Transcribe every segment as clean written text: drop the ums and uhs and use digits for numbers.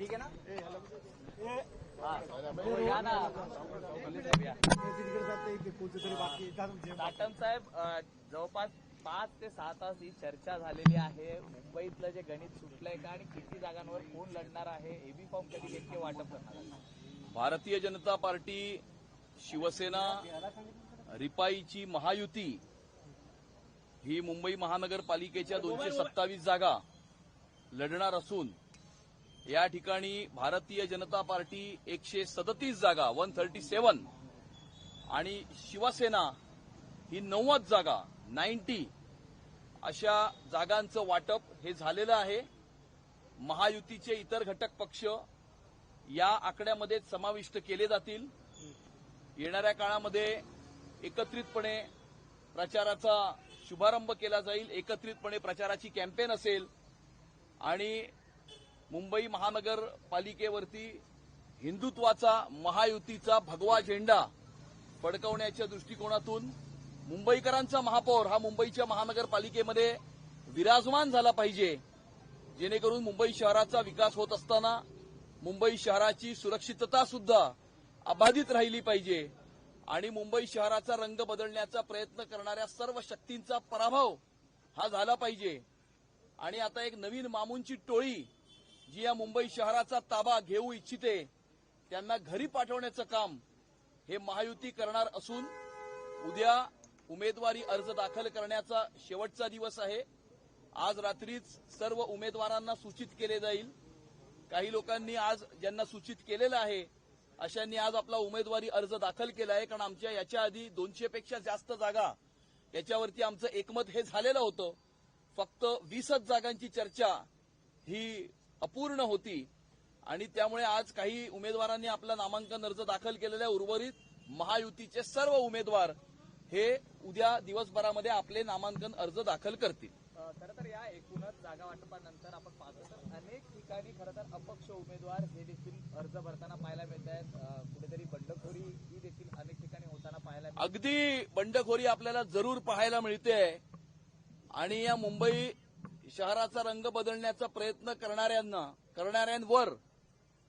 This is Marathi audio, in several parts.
ठीक है ना? साटम साहेब, जवळपास 5 ते 6 तास ही चर्चा झालेली आहे. मुंबईतलं जे गणित सुटलंय का आणि किती जागांवर कोण लढणार आहे, एबी फॉर्म कधी नेमके वाटप करणार आहे? भारतीय जनता पार्टी, शिवसेना, रिपाईची महायुती ही मुंबई महानगरपालिकेच्या 227 जागा लढणार असून या ठिकाणी भारतीय जनता पार्टी 137 जागा 137 आणि शिवसेना ही 90 जागा 90 अशा जागांचं वाटप हे झालेलं आहे. महायुतीचे इतर घटक पक्ष या आकड्यामध्ये समाविष्ट केले जातील. येणाऱ्या काळामध्ये एकत्रितपणे प्रचाराचा शुभारंभ केला जाईल, एकत्रितपणे प्रचाराची कॅम्पेन असेल आणि मुंबई महानगरपालिकेवरती हिंदुत्वाचा महायुतीचा भगवा झेंडा फडकवण्याच्या दृष्टिकोनातून मुंबईकरांचा महापौर हा मुंबईच्या महानगरपालिकेमध्ये विराजमान झाला पाहिजे, जेणेकरून मुंबई शहराचा विकास होत असताना मुंबई शहराची सुरक्षितता सुद्धा अबाधित राहिली पाहिजे आणि मुंबई शहराचा रंग बदलण्याचा प्रयत्न करणाऱ्या सर्व शक्तींचा पराभव हा झाला पाहिजे. आणि आता एक नवीन मामूंची टोळी जी या मुंबई शहराचा ताबा घेऊ इच्छिते त्यांना घरी पाठवण्याचं काम हे महायुती करणार असून उद्या उमेदवारी अर्ज दाखल करण्याचा शेवटचा दिवस आहे. आज रात्रीच सर्व उमेदवारांना सूचित केले जाईल. काही लोकांनी आज ज्यांना सूचित केलेलं आहे अशांनी आज आपला उमेदवारी अर्ज दाखल केला आहे, कारण आमच्या याच्या आधी 200 पेक्षा जास्त जागा याच्यावरती आमचं एकमत हे झालेलं होतं. फक्त 20च जागांची चर्चा ही अपूर्ण होती आणि त्यामुळे आज काही उमेदवारांनी आपला नामांकन अर्ज दाखल केलेल्या उर्वरित महायुतीचे सर्व उमेदवार हे उद्या दिवसभरामध्ये आपले नामांकन अर्ज दाखल करतील. खरं तर या एकूणच जागा वाटपानंतर आपण पाहतो तर अनेक ठिकाणी खरं तर अपक्ष उमेदवार हे देखील अर्ज भरताना पाहायला मिळत आहेत. कुठेतरी बंडखोरी ही देखील अनेक ठिकाणी होताना पाहायला मिळते. अगदी बंडखोरी आपल्याला जरूर पाहायला मिळते आणि या मुंबई शहराचा रंग बदलण्याचा प्रयत्न करणाऱ्यांवर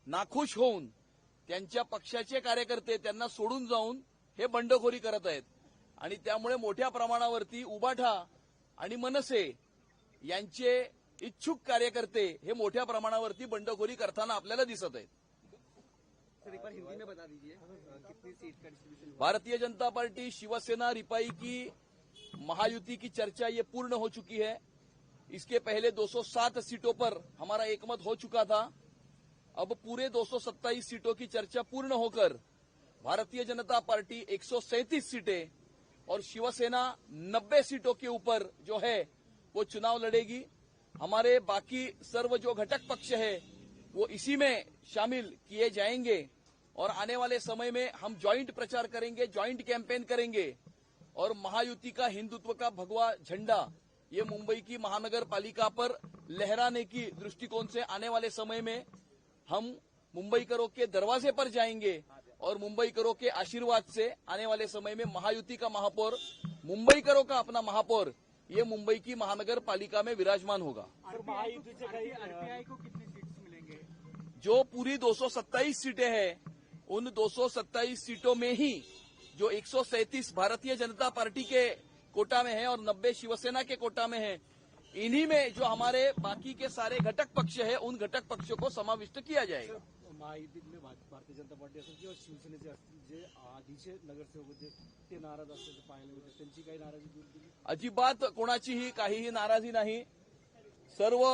नाखुश होऊन त्यांच्या पक्षाचे कार्यकर्ते त्यांना सोडून जाऊन हे बंडखोरी करत आहेत आणि त्यामुळे मोठ्या प्रमाणावरती उबाठा आणि मनसे यांचे इच्छुक कार्यकर्ते हे मोठ्या प्रमाणावरती बंडखोरी करताना आपल्याला दिसत आहेत. भारतीय जनता पार्टी, शिवसेना, रिपाई की महायुति की चर्चा ये पूर्ण हो चुकी है. इसके पहले 207 सीटों पर हमारा एकमत हो चुका था. अब पूरे 227 सीटों की चर्चा पूर्ण होकर भारतीय जनता पार्टी 137 सीटें और शिवसेना 90 सीटों के ऊपर जो है वो चुनाव लड़ेगी. हमारे बाकी सर्व जो घटक पक्ष है वो इसी में शामिल किए जाएंगे और आने वाले समय में हम ज्वाइंट प्रचार करेंगे, ज्वाइंट कैंपेन करेंगे और महायुति का हिंदुत्व का भगवा झंडा ये मुंबई की महानगर पालिका पर लहराने की दृष्टिकोण से आने वाले समय में हम मुंबईकरों के दरवाजे पर जाएंगे और मुंबईकरों के आशीर्वाद से आने वाले समय में महायुति का महापौर, मुंबईकरों का अपना महापौर ये मुंबई की महानगर पालिका में विराजमान होगा. आरपीआई को कितनी सीट्स मिलेंगे? जो पूरी 227 सीटें हैं उन 227 सीटों में ही जो 137 भारतीय जनता पार्टी के कोटा में है और 90 शिवसेना के कोटा में है, इन्हीं में जो हमारे बाकी के सारे घटक पक्ष है उन घटक पक्षों को समाविष्ट किया जाएगा. महायुतीतले भारतीय जनता पार्टी असेल किंवा शिवसेनेचे असतील जे आधीचे नगरसेवक होते ते नाराज असल्याचं पाहायला मिळतं, त्यांची काही नाराजी दूर केली? अजिबात कोणाचीही काहीही नाराजी नाही. सर्व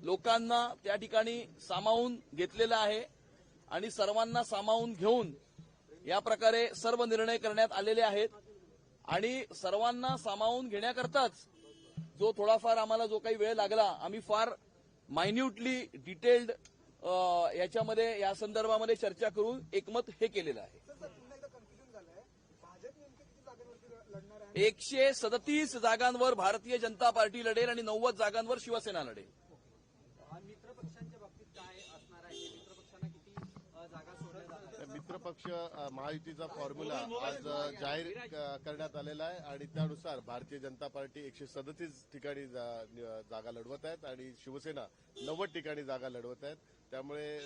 लोकांना त्या ठिकाणी सामावून घेतलेलं आहे आणि सर्वांना सामावून घेऊन या प्रकारे सर्व निर्णय करण्यात आलेले आहेत आणि सर्वांना सामावून घेण्याकरताच जो थोडाफार आम्हाला जो काही वेळ लागला, आम्ही फार मायन्यूटली डिटेल्ड याच्यामध्ये या संदर्भामध्ये चर्चा करून एकमत हे केलेलं आहे. 137 जागांवर भारतीय जनता पार्टी लढेल आणि 90 जागांवर शिवसेना लढेल. मित्रपक्षांच्या बाबतीत काय असणार आहे? मित्रपक्षांना किती जागा सोडल्या जातात? पक्ष महायुतीचा फॉर्म्युला आज जाहीर करण्यात आलेला आहे आणि त्यानुसार भारतीय जनता पार्टी 137 ठिकाणी जागा लढवत आहेत आणि शिवसेना 90 ठिकाणी जागा लढवत आहेत. त्यामुळे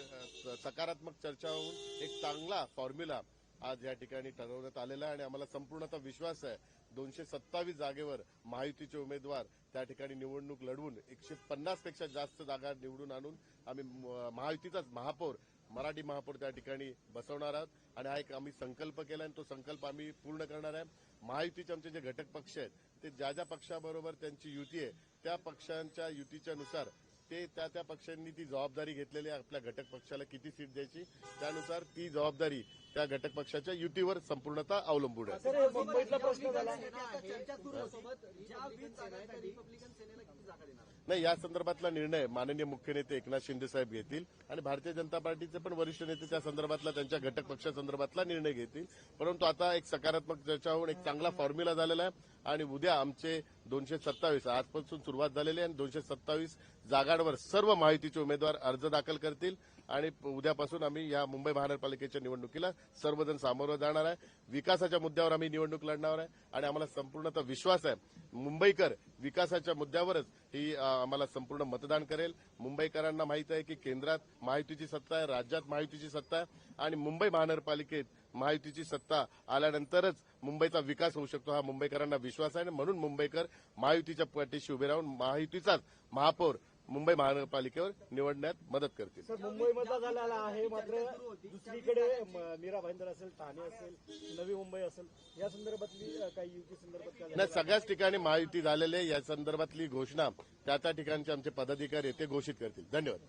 सकारात्मक चर्चा होऊन एक चांगला फॉर्म्युला आज या ठिकाणी ठरवण्यात आलेला आहे आणि आम्हाला संपूर्णतः विश्वास आहे 227 जागेवर महायुतीचे उमेदवार त्या ठिकाणी निवडणूक लढवून 150 पेक्षा जास्त जागा निवडून आणून आम्ही महायुतीचाच महापौर मराठी महापौर त्या ठिकाणी बसवणार आहोत आणि हा एक आम्ही संकल्प केला आणि तो संकल्प आम्ही पूर्ण करणार आहे. महायुतीचे आमचे जे घटक पक्ष आहेत ते ज्या ज्या पक्षाबरोबर त्यांची युती आहे त्या पक्षांच्या युतीच्या नुसार ते त्या पक्षांनी ती जबाबदारी घेतलेली आहे. आपल्या घटक पक्षाला किती सीट द्यायची त्यानुसार ती जबाबदारी त्या घटक पक्षाच्या युतीवर संपूर्णतः अवलंबून आहे. सर मुंबईतला प्रश्न झाला नाही, या संदर्भातला निर्णय माननीय मुख्य नेते एकनाथ शिंदे साहेब घेतील आणि भारतीय जनता पार्टीचे पण वरिष्ठ नेते त्या संदर्भातला त्यांच्या घटक पक्षासंदर्भातला निर्णय घेतील. परंतु आता एक सकारात्मक चर्चा होऊन एक चांगला फॉर्म्युला झालेला आहे आणि उद्या आमचे 227 आजपासून सुरुवात झालेली आहे आणि 227 जागांवर सर्व महायुतीचे उमेदवार अर्ज दाखल करतील आणि उद्यापासून आम्ही या मुंबई महानगरपालिकेच्या निवडणुकीला सर्वजण सामोरं जाणार आहे. विकासाच्या मुद्द्यावर आम्ही निवडणूक लढणार आहे आणि आम्हाला संपूर्णतः विश्वास आहे मुंबईकर विकासाच्या मुद्द्यावरच ही आम्हाला संपूर्ण मतदान करेल. मुंबईकरांना माहित आहे की केंद्रात महायुतीची सत्ता आहे, राज्यात महायुतीची सत्ता आहे आणि मुंबई महानगरपालिकेत महायुतीची सत्ता आल्यानंतरच मुंबईचा विकास होऊ शकतो हा मुंबईकरांना विश्वास आहे. म्हणून मुंबईकर महायुतीच्या पाठीशी उभे राहून महायुतीचाच महापौर मुंबई महानगरपालिकेवर निवडण्यात मदत करतील. सर मुंबईमधला झालेला आहे मात्र दुसरीकडे मीरा भाईंदर असेल, ठाणे असेल, नवी मुंबई असेल या संदर्भातली काही युती संदर्भात काय नाही, सगळ्याच ठिकाणी महायुती झालेली आहे. या संदर्भातली घोषणा त्या ठिकाणचे आमचे पदाधिकारी ते घोषित करतील. धन्यवाद.